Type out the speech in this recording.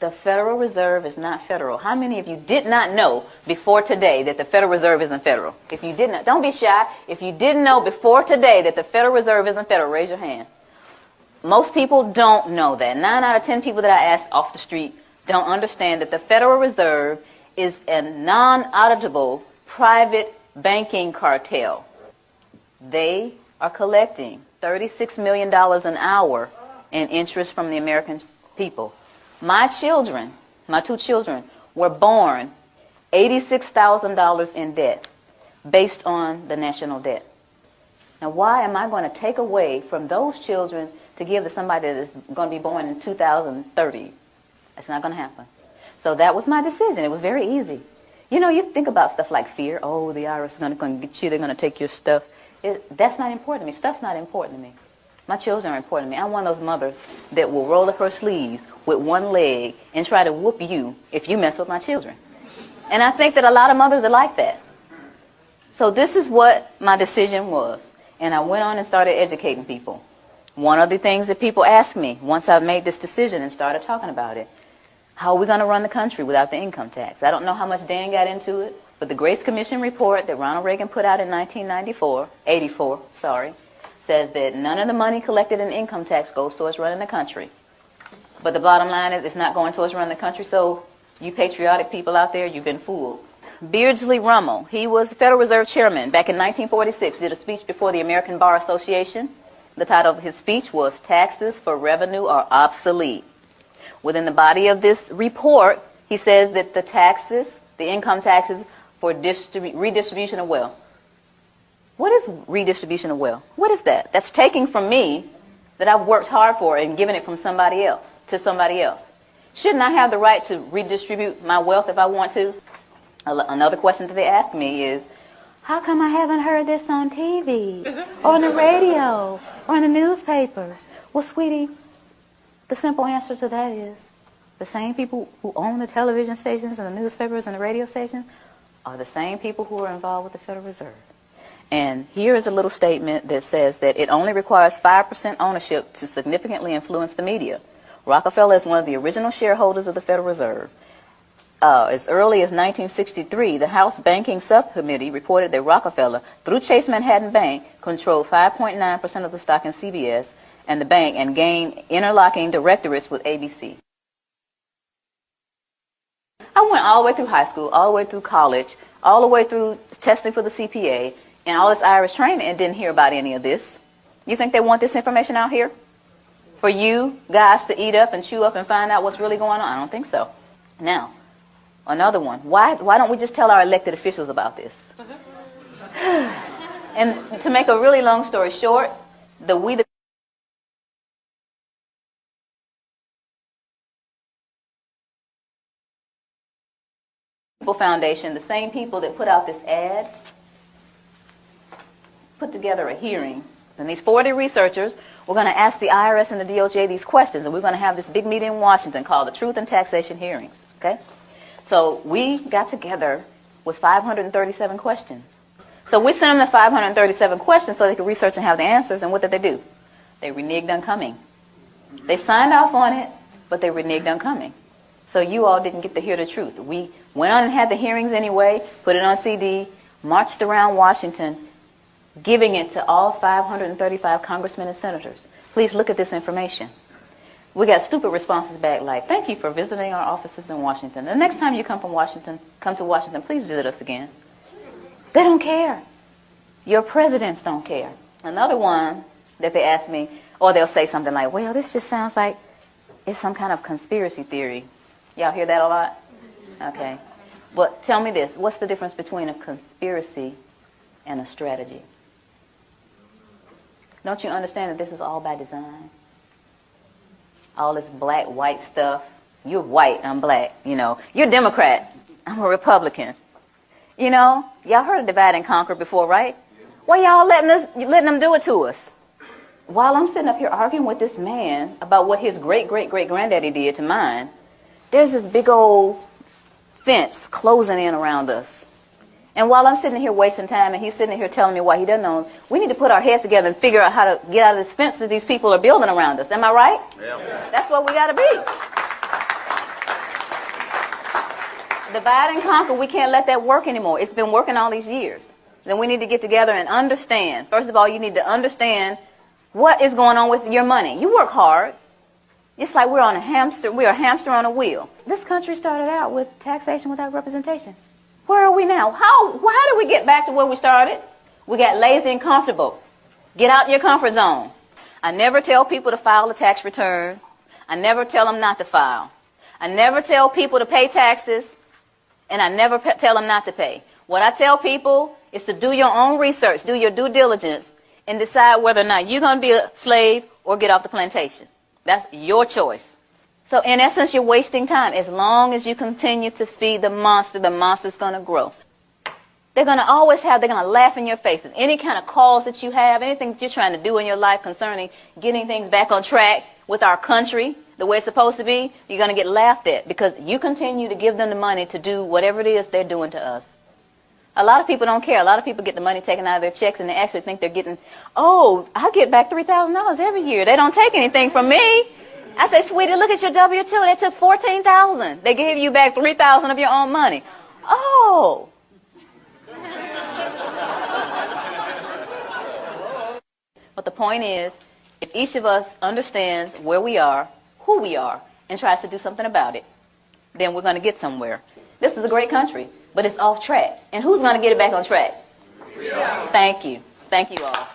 The Federal Reserve is not federal. How many of you did not know before today that the Federal Reserve isn't federal? If you did not, don't be shy. If you didn't know before today that the Federal Reserve isn't federal, raise your hand. Most people don't know that. 9 out of 10 people that I asked off the street don't understand that the Federal Reserve is a non-auditable private banking cartel. They are collecting $36 million an hour in interest from the American people. My children, my 2 children, were born $86,000 in debt based on the national debt. Now, why am I going to take away from those children to give to somebody that is going to be born in 2030? It's not going to happen. So that was my decision. It was very easy. You know, you think about stuff like fear. Oh, the IRS is going to get you. They're going to take your stuff. That's not important to me. Stuff's not important to me. My children are important to me. I'm one of those mothers that will roll up her sleeves with one leg and try to whoop you if you mess with my children. And I think that a lot of mothers are like that. So this is what my decision was. And I went on and started educating people. One of the things that people asked me once I made this decision and started talking about it, how are we going to run the country without the income tax? I don't know how much Dan got into it, but the Grace Commission report that Ronald Reagan put out in 1984, says that none of the money collected in income tax goes towards running the country. But the bottom line is it's not going towards running the country, so you patriotic people out there, you've been fooled. Beardsley Rummel, he was Federal Reserve Chairman back in 1946, did a speech before the American Bar Association. The title of his speech was Taxes for Revenue Are Obsolete. Within the body of this report, he says that the taxes, the income taxes for redistribution of wealth. What is redistribution of wealth? What is that? That's taking from me that I've worked hard for and giving it from somebody else to somebody else. Shouldn't I have the right to redistribute my wealth if I want to? Another question that they ask me is, how come I haven't heard this on TV, or on the radio, or in the newspaper? Well, sweetie, the simple answer to that is the same people who own the television stations and the newspapers and the radio stations are the same people who are involved with the Federal Reserve. And here is a little statement that says that it only requires 5% ownership to significantly influence the media. Rockefeller is one of the original shareholders of the Federal Reserve. As early as 1963, the House Banking Subcommittee reported that Rockefeller, through Chase Manhattan Bank, controlled 5.9% of the stock in CBS and the bank and gained interlocking directorates with ABC. I went all the way through high school, all the way through college, all the way through testing for the CPA, and all this Irish training and didn't hear about any of this. You think they want this information out here? For you guys to eat up and chew up and find out what's really going on? I don't think so. Now, another one. Why don't we just tell our elected officials about this? And to make a really long story short, the People Foundation, the same people that put out this ad, put together a hearing. And these 40 researchers were going to ask the IRS and the DOJ these questions, and we're going to have this big meeting in Washington called the Truth and Taxation Hearings. Okay? So we got together with 537 questions. So we sent them the 537 questions so they could research and have the answers, and what did they do? They reneged on coming. They signed off on it, but they reneged on coming. So you all didn't get to hear the truth. We went on and had the hearings anyway, put it on CD, marched around Washington, giving it to all 535 congressmen and senators. Please look at this information. We got stupid responses back like, thank you for visiting our offices in Washington. The next time you come to Washington, please visit us again. They don't care. Your presidents don't care. Another one that they ask me, or they'll say something like, well, this just sounds like it's some kind of conspiracy theory. Y'all hear that a lot? Okay. But tell me this, what's the difference between a conspiracy and a strategy? Don't you understand that this is all by design? All this black, white stuff. You're white, I'm black, you know. You're Democrat, I'm a Republican. You know, y'all heard of divide and conquer before, right? Why y'all letting them do it to us? While I'm sitting up here arguing with this man about what his great-great-great-granddaddy did to mine, there's this big old fence closing in around us. And while I'm sitting here wasting time and he's sitting here telling me why he doesn't know, we need to put our heads together and figure out how to get out of this fence that these people are building around us. Am I right? Yeah. That's what we got to be. Divide and conquer, we can't let that work anymore. It's been working all these years. Then we need to get together and understand. First of all, you need to understand what is going on with your money. You work hard. It's like we're a hamster on a wheel. This country started out with taxation without representation. Where are we now? Why did we get back to where we started? We got lazy and comfortable. Get out your comfort zone. I never tell people to file a tax return. I never tell them not to file. I never tell people to pay taxes, and I never tell them not to pay. What I tell people is to do your own research, do your due diligence, and decide whether or not you're going to be a slave or get off the plantation. That's your choice. So in essence, you're wasting time. As long as you continue to feed the monster's going to grow. They're going to laugh in your faces. Any kind of cause that you have, anything that you're trying to do in your life concerning getting things back on track with our country, the way it's supposed to be, you're going to get laughed at because you continue to give them the money to do whatever it is they're doing to us. A lot of people don't care. A lot of people get the money taken out of their checks and they actually think they're getting, oh, I get back $3,000 every year. They don't take anything from me. I say, sweetie, look at your W-2. They took $14,000. They gave you back $3,000 of your own money. Oh. But the point is, if each of us understands where we are, who we are, and tries to do something about it, then we're going to get somewhere. This is a great country, but it's off track. And who's going to get it back on track? Yeah. Thank you. Thank you all.